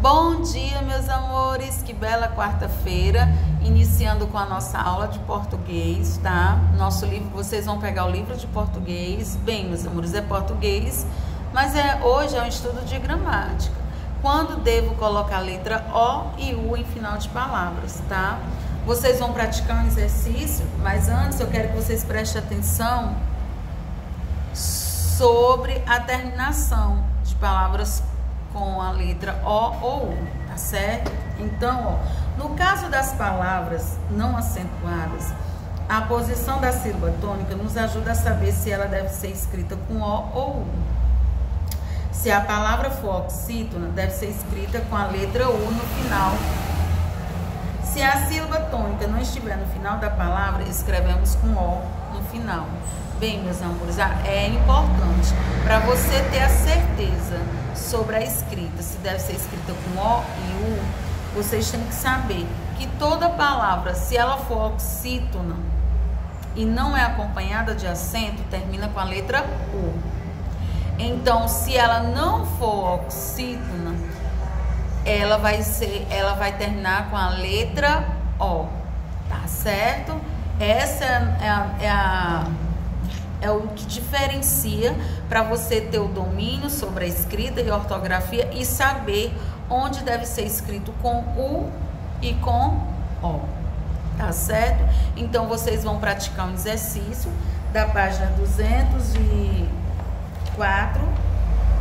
Bom dia, meus amores, que bela quarta-feira, iniciando com a nossa aula de português, tá? Nosso livro, vocês vão pegar o livro de português. Bem, meus amores, é português, mas hoje é um estudo de gramática. Quando devo colocar a letra O e U em final de palavras, tá? Vocês vão praticar um exercício, mas antes eu quero que vocês prestem atenção sobre a terminação de palavras com a letra O ou U, tá certo? Então, no caso das palavras não acentuadas, a posição da sílaba tônica nos ajuda a saber se ela deve ser escrita com O ou U. Se a palavra for oxítona, deve ser escrita com a letra U no final. Se a sílaba tônica não estiver no final da palavra, escrevemos com O no final. Bem, meus amores, é importante para você ter a certeza sobre a escrita, se deve ser escrita com O e U, vocês têm que saber que toda palavra, se ela for oxítona e não é acompanhada de acento, termina com a letra U. Então, se ela não for oxítona, ela vai terminar com a letra O, tá certo? Essa é o que diferencia para você ter o domínio sobre a escrita e a ortografia e saber onde deve ser escrito com U e com O, tá certo? Então, vocês vão praticar um exercício da página 204,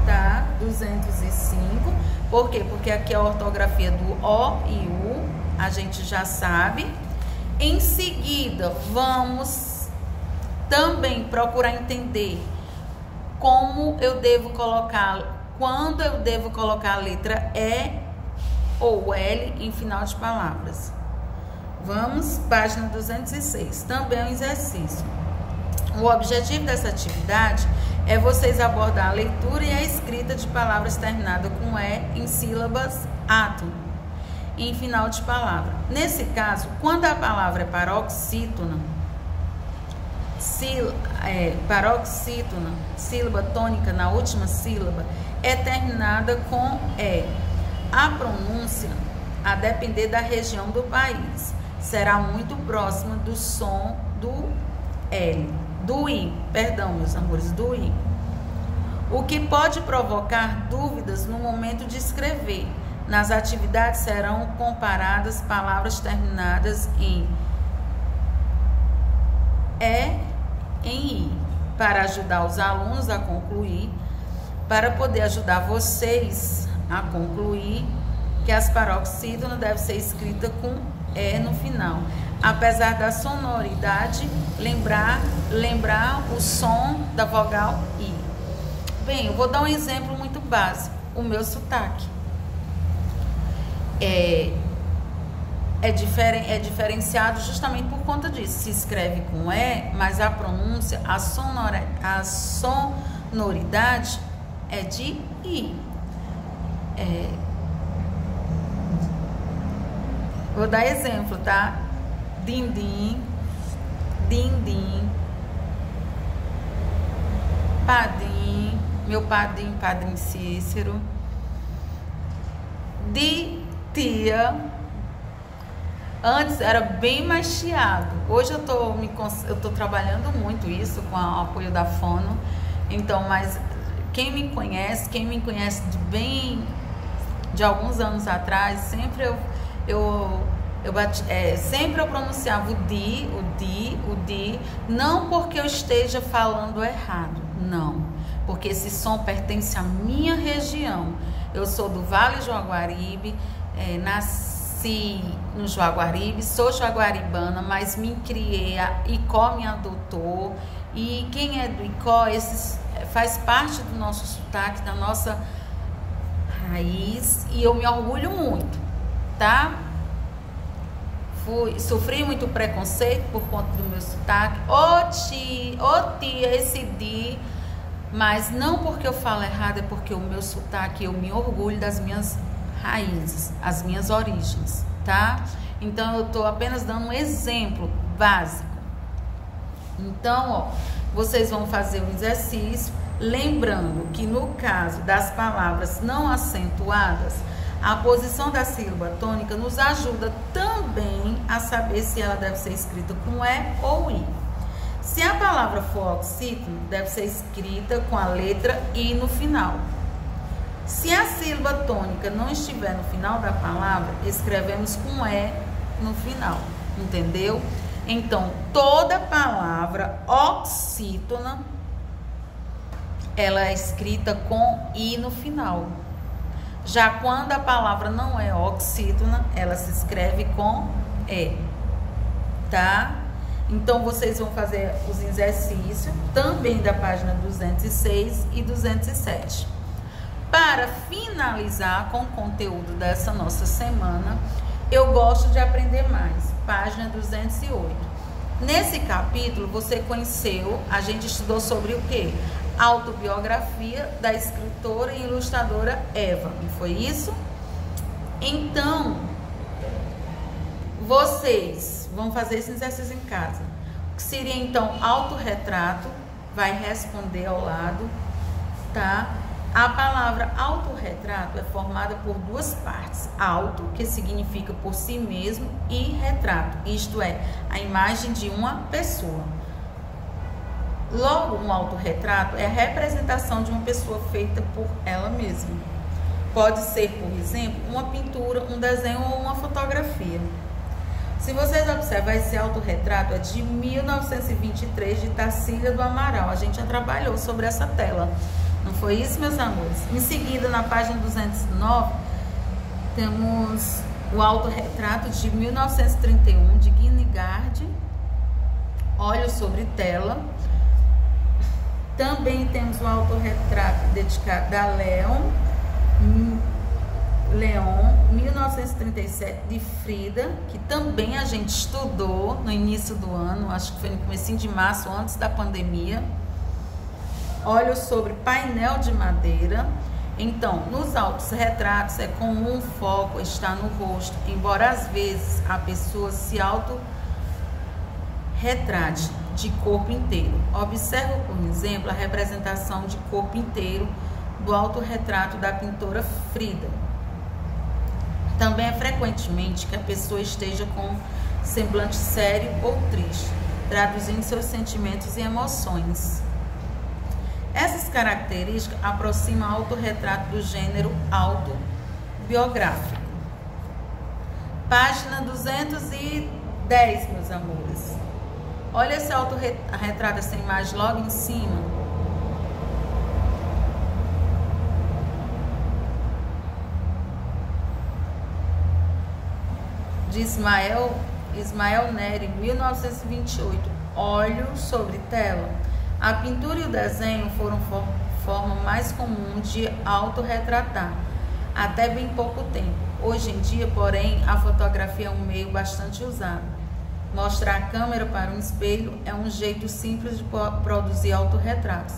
tá? 205. Por quê? Porque aqui a ortografia do O e U a gente já sabe. Em seguida, vamos também procurar entender como eu devo colocar, quando eu devo colocar a letra E ou L em final de palavras. Vamos, página 206, também é um exercício. O objetivo dessa atividade é vocês abordar a leitura e a escrita de palavras terminadas com E em sílabas átono em final de palavra. Nesse caso, quando a palavra é paroxítona, sílaba tônica na última sílaba é terminada com E. A pronúncia, a depender da região do país, será muito próxima do som do L, do I, perdão, meus amores, do I. O que pode provocar dúvidas no momento de escrever. Nas atividades serão comparadas palavras terminadas em E em I, para ajudar os alunos a concluir, para poder ajudar vocês a concluir que as paroxítonas devem ser escritas com E no final. Apesar da sonoridade, lembrar o som da vogal I. Bem, eu vou dar um exemplo muito básico. O meu sotaque é diferenciado justamente por conta disso. Se escreve com E, mas a pronúncia, a sonoridade é de I. Vou dar exemplo, tá? Dindim, dindim, padim, meu padim, padrinho Cícero, de tia. Antes era bem mais chiado. Hoje eu tô trabalhando muito isso com o apoio da Fono. Então, mas quem me conhece de alguns anos atrás, sempre sempre eu pronunciava o di, não porque eu esteja falando errado, não, porque esse som pertence à minha região. Eu sou do Vale Jaguaribe, nasci no Jaguaribe, sou jaguaribana, mas me criei, a Icó me adotou, e quem é do Icó, faz parte do nosso sotaque, da nossa raiz, e eu me orgulho muito, tá? Sofri muito preconceito por conta do meu sotaque, tia, esse di, mas não porque eu falo errado, é porque o meu sotaque, eu me orgulho das minhas raízes, as minhas origens, tá? Então, eu tô apenas dando um exemplo básico. Então, vocês vão fazer um exercício, lembrando que no caso das palavras não acentuadas, A posição da sílaba tônica nos ajuda também a saber se ela deve ser escrita com E ou I. Se a palavra for oxítono, deve ser escrita com a letra I no final. Se a sílaba tônica não estiver no final da palavra, escrevemos com E no final, entendeu? Então, toda palavra oxítona, ela é escrita com I no final. Já quando a palavra não é oxítona, ela se escreve com E, tá? Então, vocês vão fazer os exercícios também da página 206 e 207. Para finalizar com o conteúdo dessa nossa semana, eu gosto de aprender mais, página 208. Nesse capítulo, você conheceu, a gente estudou sobre o quê? Autobiografia da escritora e ilustradora Eva, não foi isso? Então, vocês vão fazer esse exercício em casa. O que seria então autorretrato? Vai responder ao lado, tá? A palavra autorretrato é formada por duas partes. Auto, que significa por si mesmo, e retrato, isto é, a imagem de uma pessoa. Logo, um autorretrato é a representação de uma pessoa feita por ela mesma. Pode ser, por exemplo, uma pintura, um desenho ou uma fotografia. Se vocês observarem, esse autorretrato é de 1923, de Tarsila do Amaral. A gente já trabalhou sobre essa tela. Não foi isso, meus amores? Em seguida, na página 209, temos o autorretrato de 1931, de Guinegard, Olhos sobre Tela. Também temos o autorretrato dedicado a Leon, 1937, de Frida, que também a gente estudou no início do ano, acho que foi no comecinho de março, antes da pandemia. Olhos sobre Painel de Madeira. Então, nos autorretratos é comum o foco estar no rosto, embora às vezes a pessoa se autorretrate de corpo inteiro. Observe, por exemplo, a representação de corpo inteiro do autorretrato da pintora Frida. Também é frequentemente que a pessoa esteja com semblante sério ou triste, traduzindo seus sentimentos e emoções. Essas características aproximam o autorretrato do gênero autobiográfico. Página 210, meus amores. Olha esse autorretrato, essa imagem logo em cima. De Ismael Neri, 1928. Olhos sobre Tela. A pintura e o desenho foram forma mais comum de autorretratar, até bem pouco tempo. Hoje em dia, porém, a fotografia é um meio bastante usado. Mostrar a câmera para um espelho é um jeito simples de produzir autorretratos.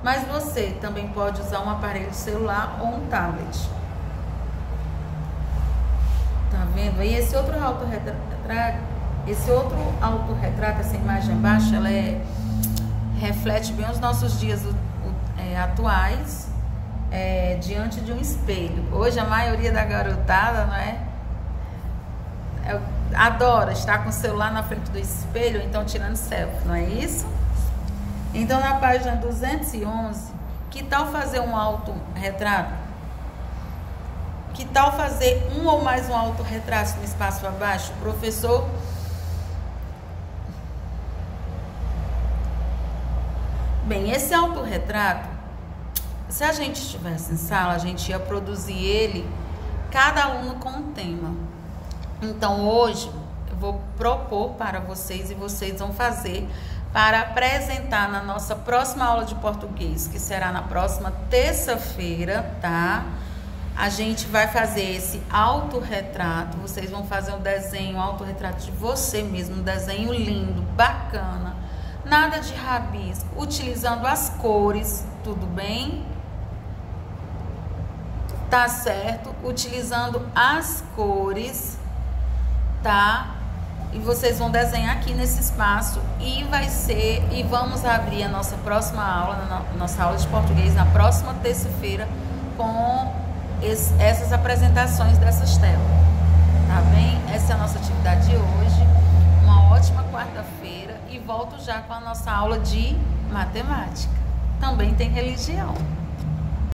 Mas você também pode usar um aparelho celular ou um tablet. Tá vendo? E esse outro autorretrato, essa imagem abaixo, ela reflete bem os nossos dias atuais, diante de um espelho. Hoje a maioria da garotada, não é? Adora estar com o celular na frente do espelho, então tirando selfie, não é isso? Então, na página 211, que tal fazer um autorretrato? Que tal fazer um ou mais um autorretrato no espaço abaixo? Professor, bem, esse autorretrato, se a gente estivesse em sala, a gente ia produzir ele, cada aluno com um tema. Então, hoje, eu vou propor para vocês e vocês vão fazer para apresentar na nossa próxima aula de português, que será na próxima terça-feira, tá? A gente vai fazer esse autorretrato, vocês vão fazer um desenho, um autorretrato de você mesmo, um desenho lindo, bacana, nada de rabisco, utilizando as cores, tudo bem? Tá certo? Utilizando as cores, tá? E vocês vão desenhar aqui nesse espaço e vamos abrir a nossa próxima aula, nossa aula de português na próxima terça-feira com essas apresentações dessas telas. Tá bem? Essa é a nossa atividade de hoje. Uma ótima quarta-feira e volto já com a nossa aula de matemática. Também tem religião.